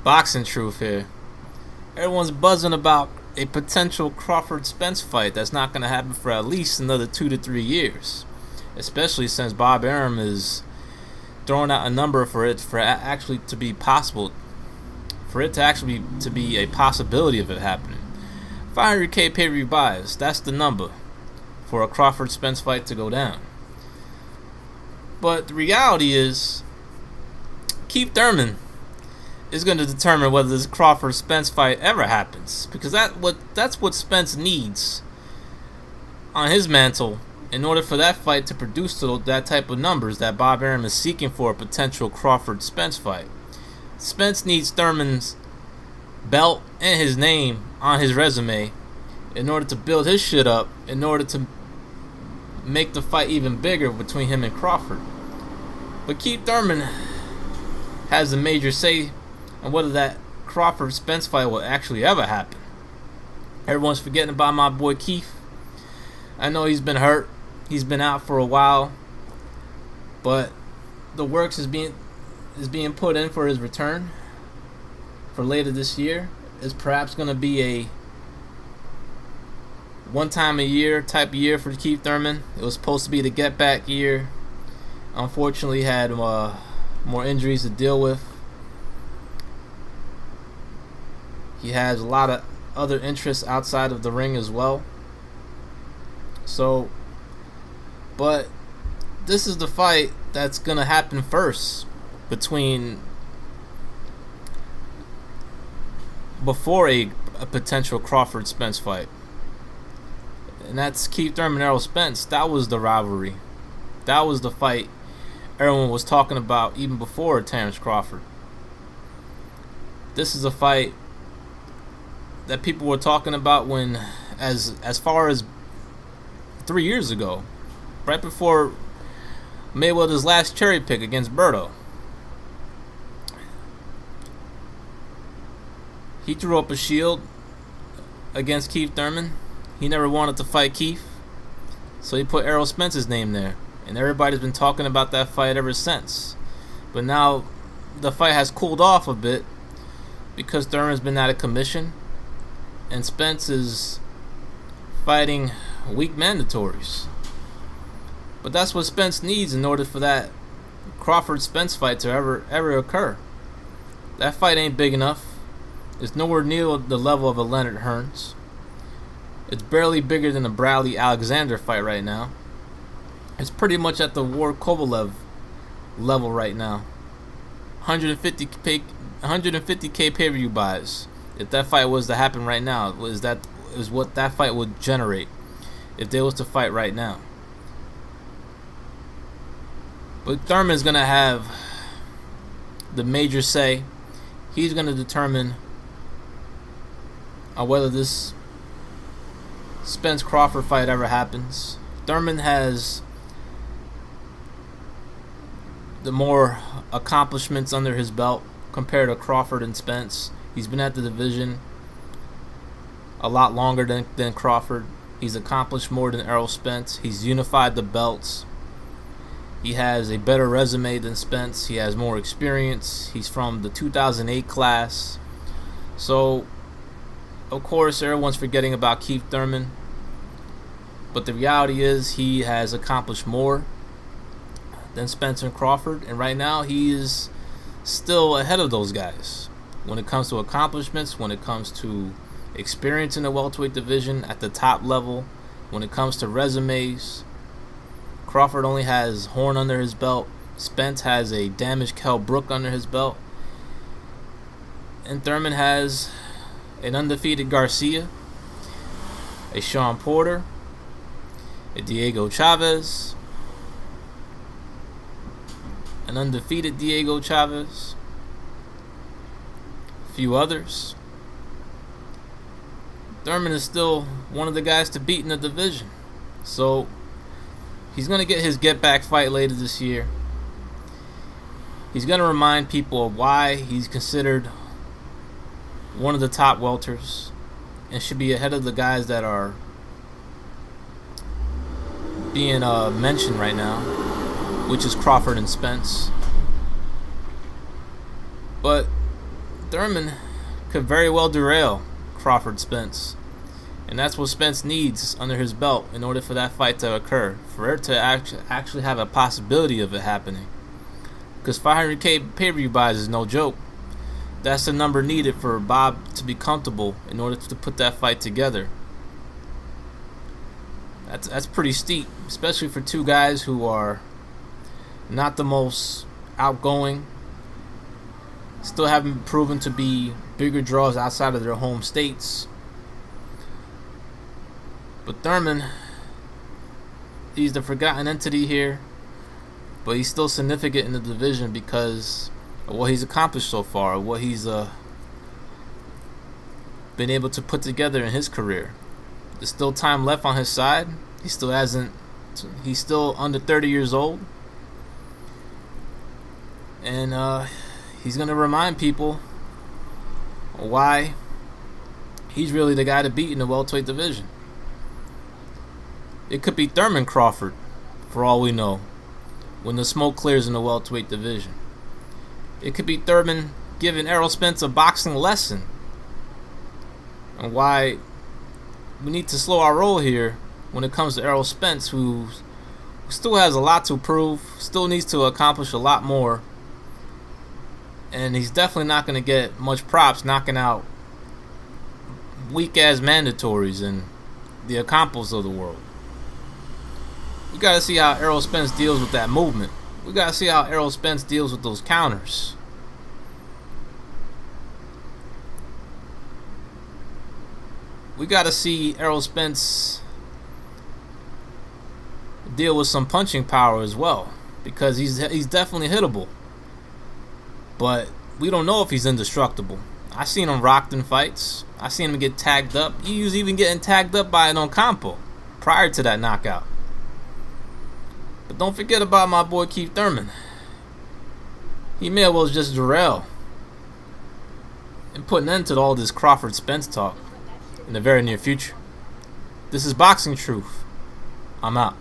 Boxing truth here. Everyone's buzzing about a potential Crawford Spence fight that's not going to happen for at least another 2 to 3 years, especially since Bob Arum is throwing out a number for it actually to be possible, for it to actually to be a possibility of it happening. 500K pay-per-view buys. That's the number for a Crawford Spence fight to go down. But the reality is, Keith Thurman is going to determine whether this Crawford Spence fight ever happens, because that's what Spence needs on his mantle in order for that fight to produce that type of numbers that Bob Arum is seeking for a potential Crawford Spence fight. Spence needs Thurman's belt and his name on his resume in order to build his shit up, in order to make the fight even bigger between him and Crawford. But Keith Thurman has a major say on whether that Crawford Spence fight will actually ever happen. Everyone's forgetting about my boy Keith. I know he's been hurt. He's been out for a while, but the works is being put in for his return for later this year. It's perhaps going to be a one-time-a-year type year for Keith Thurman. It was supposed to be the get-back year. Unfortunately, had more injuries to deal with. He has a lot of other interests outside of the ring as well. So, but this is the fight that's going to happen first before a potential Crawford Spence fight. And that's Keith Thurman, Errol Spence. That was the rivalry. That was the fight everyone was talking about even before Terrence Crawford. This is a fight that people were talking about when, as far as 3 years ago, right before Mayweather's last cherry pick against Berto. He threw up a shield against Keith Thurman. He never wanted to fight Keith, so he put Errol Spence's name there, and everybody's been talking about that fight ever since. But now the fight has cooled off a bit because Thurman's been out of commission, and Spence is fighting weak mandatories. But that's what Spence needs in order for that Crawford Spence fight to ever occur. That fight ain't big enough. It's nowhere near the level of a Leonard Hearns. It's barely bigger than a Bradley Alexander fight right now. It's pretty much at the Ward Kovalev level right now. 150K pay-per-view buys. If that fight was to happen right now, is what that fight would generate if they was to fight right now. But Thurman's gonna have the major say. He's gonna determine whether this Spence Crawford fight ever happens. Thurman has the more accomplishments under his belt compared to Crawford and Spence. He's been at the division a lot longer than Crawford. He's accomplished more than Errol Spence. He's unified the belts. He has a better resume than Spence. He has more experience. He's from the 2008 class. So, of course, everyone's forgetting about Keith Thurman. But the reality is he has accomplished more than Spence and Crawford. And right now he is still ahead of those guys when it comes to accomplishments, when it comes to experience in the welterweight division at the top level, when it comes to resumes. Crawford only has Horn under his belt. Spence has a damaged Kell Brook under his belt. And Thurman has an undefeated Garcia, a Sean Porter, a Diego Chavez, an undefeated Diego Chavez, a few others. Thurman is still one of the guys to beat in the division. So he's going to get his get-back fight later this year. He's going to remind people of why he's considered one of the top welters and should be ahead of the guys that are being mentioned right now, which is Crawford and Spence. But Thurman could very well derail Crawford Spence. And that's what Spence needs under his belt in order for that fight to occur. For it to actually have a possibility of it happening. Because 500K pay-per-view buys is no joke. That's the number needed for Bob to be comfortable in order to put that fight together. That's pretty steep, especially for two guys who are not the most outgoing, still haven't proven to be bigger draws outside of their home states. But Thurman, he's the forgotten entity here, but he's still significant in the division because of what he's accomplished so far, what he's been able to put together in his career. There's still time left on his side. He's still under 30 years old. And he's going to remind people why he's really the guy to beat in the welterweight division. It could be Thurman Crawford, for all we know, when the smoke clears in the welterweight division. It could be Thurman giving Errol Spence a boxing lesson, and why we need to slow our roll here when it comes to Errol Spence, who still has a lot to prove, still needs to accomplish a lot more, and he's definitely not going to get much props knocking out weak-ass mandatories and the Ocampos of the world. We got to see how Errol Spence deals with that movement. We got to see how Errol Spence deals with those counters. We got to see Errol Spence deal with some punching power as well, because he's definitely hittable. But we don't know if he's indestructible. I seen him rocked in fights. I seen him get tagged up. He was even getting tagged up by an Ocampo prior to that knockout. But don't forget about my boy Keith Thurman. He may as well just derail and put an end to all this Crawford Spence talk in the very near future. This is Boxing Truth. I'm out.